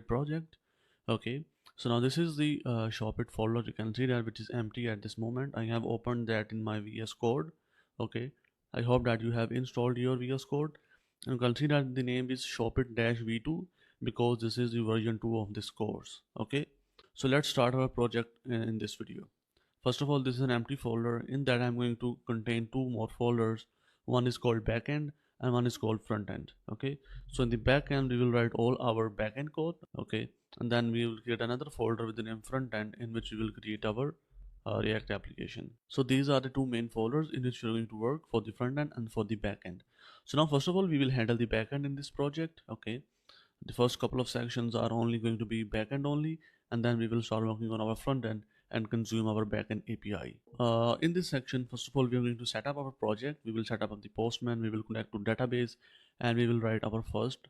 project. Okay, so now this is the Shopit folder. You can see that which is empty at this moment. I have opened that in my VS Code. Okay, I hope that you have installed your VS Code, and you can see that the name is Shopit-v2 because this is the version 2 of this course. Okay, so let's start our project in this video. First of all, this is an empty folder. In that, I'm going to contain two more folders. One is called backend and one is called frontend. Okay, so in the backend, we will write all our backend code. Okay, and then we will create another folder with the name frontend in which we will create our React application. So these are the two main folders in which we're going to work for the front end and for the backend. So now, first of all, we will handle the backend in this project. Okay, the first couple of sections are only going to be backend only, and then we will start working on our front end and consume our backend API. In this section, first of all, we are going to set up our project. We will set up the Postman, we will connect to database, and we will write our first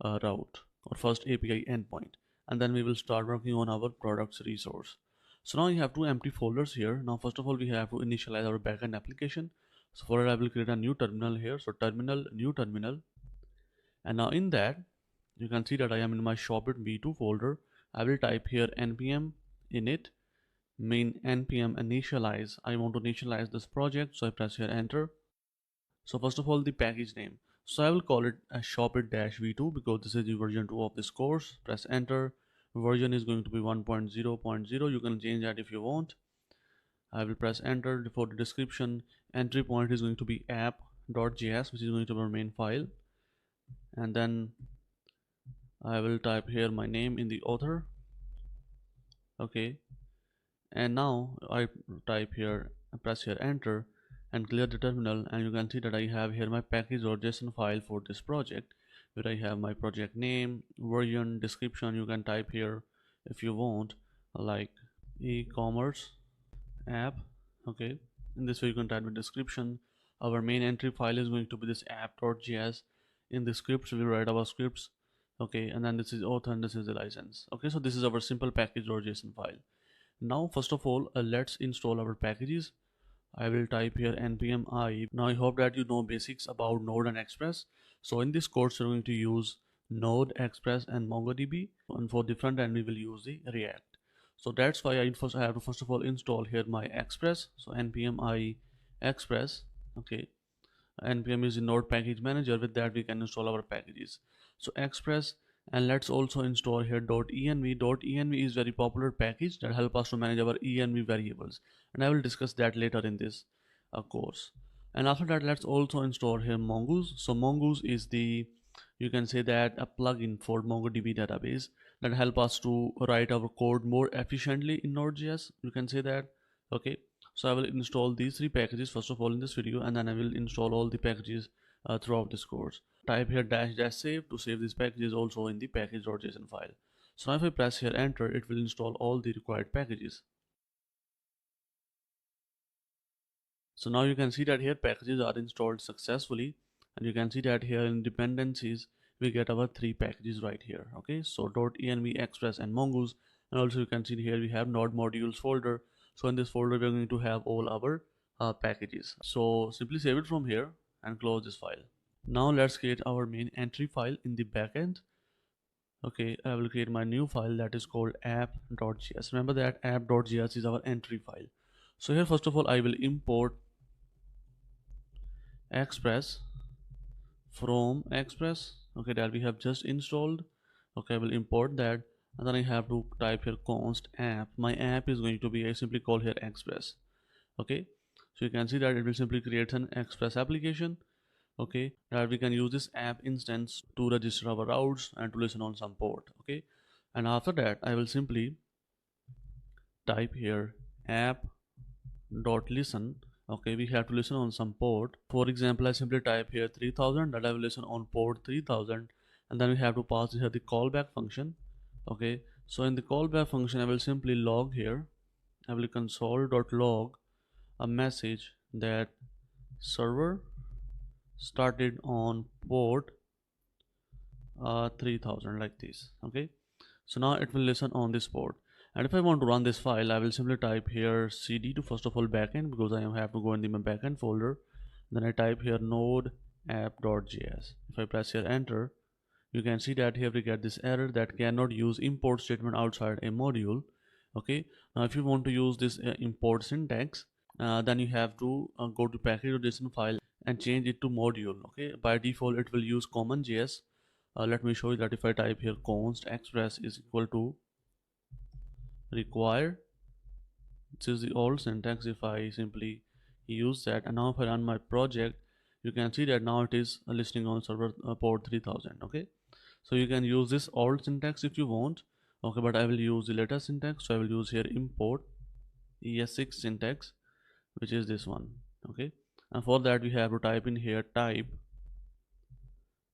route or first API endpoint. And then we will start working on our products resource. So now you have two empty folders here. Now, first of all, we have to initialize our backend application. So for it, I will create a new terminal here. So terminal, new terminal. And now in that, you can see that I am in my Shopit v2 folder. I will type here npm init main npm initialize. I want to initialize this project, so I press here enter. So first of all, the package name. So I will call it a Shopit-v2 because this is the version 2 of this course. Press enter. Version is going to be 1.0.0. You can change that if you want. I will press enter. For the description, entry point is going to be app.js, which is going to be our main file. And then I will type here my name in the author. Okay, and now I type here, press here enter and clear the terminal, and you can see that I have here my package.json file for this project, where I have my project name, version, description. You can type here if you want, like e-commerce app. Okay, in this way you can type the description. Our main entry file is going to be this app.js. In the scripts we will write our scripts. Okay, and then this is author and this is the license. Okay, so this is our simple package.json file. Now first of all, let's install our packages. I will type here npm i. Now I hope that you know basics about Node and Express. So in this course we're going to use Node, Express and MongoDB, and for the front end we will use the React. So that's why I have to first of all install here my Express. So npm i express. Okay, npm is the Node package manager. With that we can install our packages. So Express, and let's also install here .env. .env is very popular package that help us to manage our env variables, and I will discuss that later in this course. And after that, let's also install here Mongoose. So Mongoose is the, you can say that, a plugin for MongoDB database that help us to write our code more efficiently in Node.js. You can say that. Okay, so I will install these three packages first of all in this video, and then I will install all the packages throughout this course. Type here dash save to save these packages also in the package.json file. So now if I press here enter, it will install all the required packages. So now you can see that here packages are installed successfully, and you can see that here in dependencies we get our three packages right here. Okay, so .env, Express and Mongoose, and also you can see here we have Node modules folder. So in this folder we are going to have all our packages. So simply save it from here and close this file. Now let's create our main entry file in the backend. Okay, I will create my new file that is called app.js. Remember that app.js is our entry file. So here first of all I will import Express from Express. Okay, that we have just installed. Okay, I will import that, and then I have to type here const app. My app is going to be, I simply call here Express. Okay, so you can see that it will simply create an Express application. Okay, that we can use this app instance to register our routes and to listen on some port. Okay, and after that I will simply type here app.listen. Okay, we have to listen on some port. For example, I simply type here 3000, that I will listen on port 3000, and then we have to pass here the callback function. Okay, so in the callback function I will simply log here. I will console.log a message that server started on port 3000, like this. Okay, so now it will listen on this port, and if I want to run this file I will simply type here cd to first of all backend, because I have to go in my backend folder. Then I type here node app.js. If I press here enter, you can see that here we get this error that cannot use import statement outside a module. Okay, now if you want to use this import syntax, then you have to go to package.json file and change it to module. Okay, by default it will use common.js. Let me show you that. If I type here const express is equal to require, this is the old syntax. If I simply use that, and now if I run my project, you can see that now it is listing on server port 3000. Okay, so you can use this old syntax if you want. Okay, but I will use the latest syntax, so I will use here import es6 syntax, which is this one. Okay, and for that we have to type in here type,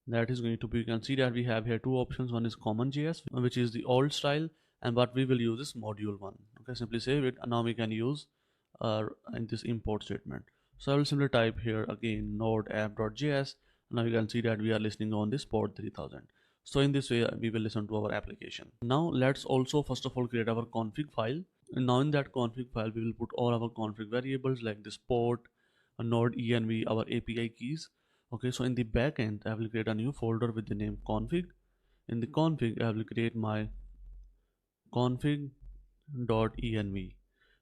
that is going to be, you can see that we have here two options. One is common.js, which is the old style, and what we will use is module one. Okay, simply save it, and now we can use in this import statement. So I will simply type here again node app.js. Now you can see that we are listening on this port 3000. So in this way we will listen to our application. Now let's also first of all create our config file, and now in that config file we will put all our config variables like this port, node env, our API keys. Okay, so in the backend I will create a new folder with the name config. In the config I will create my config.env.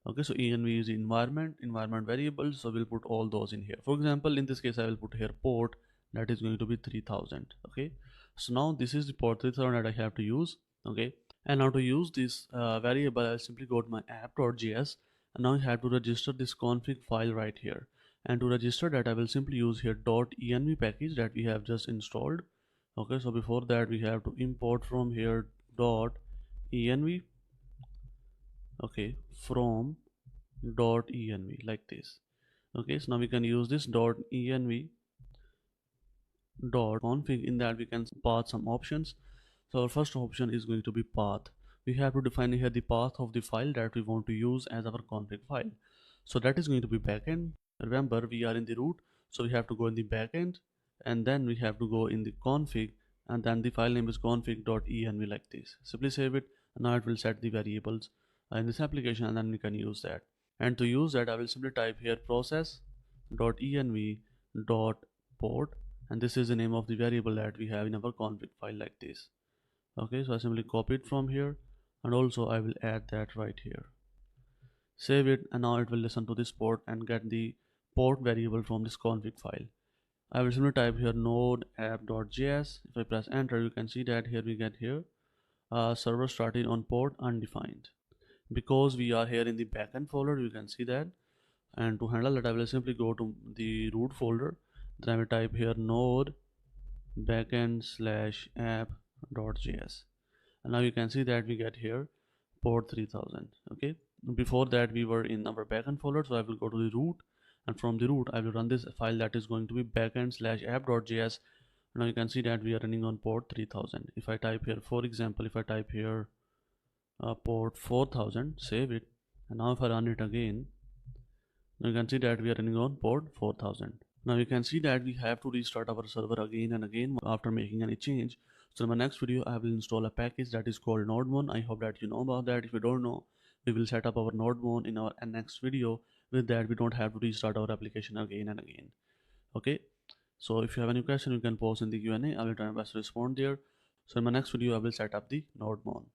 Okay, so env is environment variables, so we'll put all those in here. For example, in this case I will put here port, that is going to be 3000. Okay, so now this is the port 3000 that I have to use. Okay, and now to use this variable, I'll simply go to my app.js, and now I have to register this config file right here. And to register that, I will simply use here .env package that we have just installed. Okay, so before that we have to import from here .env. Okay, from .env like this. Okay, so now we can use this .env config. In that we can pass some options. So our first option is going to be path. We have to define here the path of the file that we want to use as our config file. So that is going to be backend. Remember, we are in the root, so we have to go in the backend, and then we have to go in the config, and then the file name is config.env like this. Simply save it, and now it will set the variables in this application, and then we can use that. And to use that, I will simply type here process.env.port, and this is the name of the variable that we have in our config file like this. Okay, so I simply copy it from here, and also I will add that right here. Save it, and now it will listen to this port and get the port variable from this config file. I will simply type here node app.js. If I press enter, you can see that here we get here server starting on port undefined. Because we are here in the backend folder, you can see that. And to handle that, I will simply go to the root folder. Then I will type here node backend/app.js, and now you can see that we get here port 3000. Okay, before that we were in our backend folder, so I will go to the root, and from the root I will run this file that is going to be backend/app.js. Now you can see that we are running on port 3000. If I type here, for example, if I type here port 4000, save it, and now if I run it again, now you can see that we are running on port 4000. Now you can see that we have to restart our server again and again after making any change. So in my next video I will install a package that is called Nodemon. I hope that you know about that. If you don't know, we will set up our Nodemon in our next video. With that, we don't have to restart our application again and again. Okay, so if you have any question, you can post in the Q&A. I will try my best to respond there. So in my next video I will set up the Nodemon.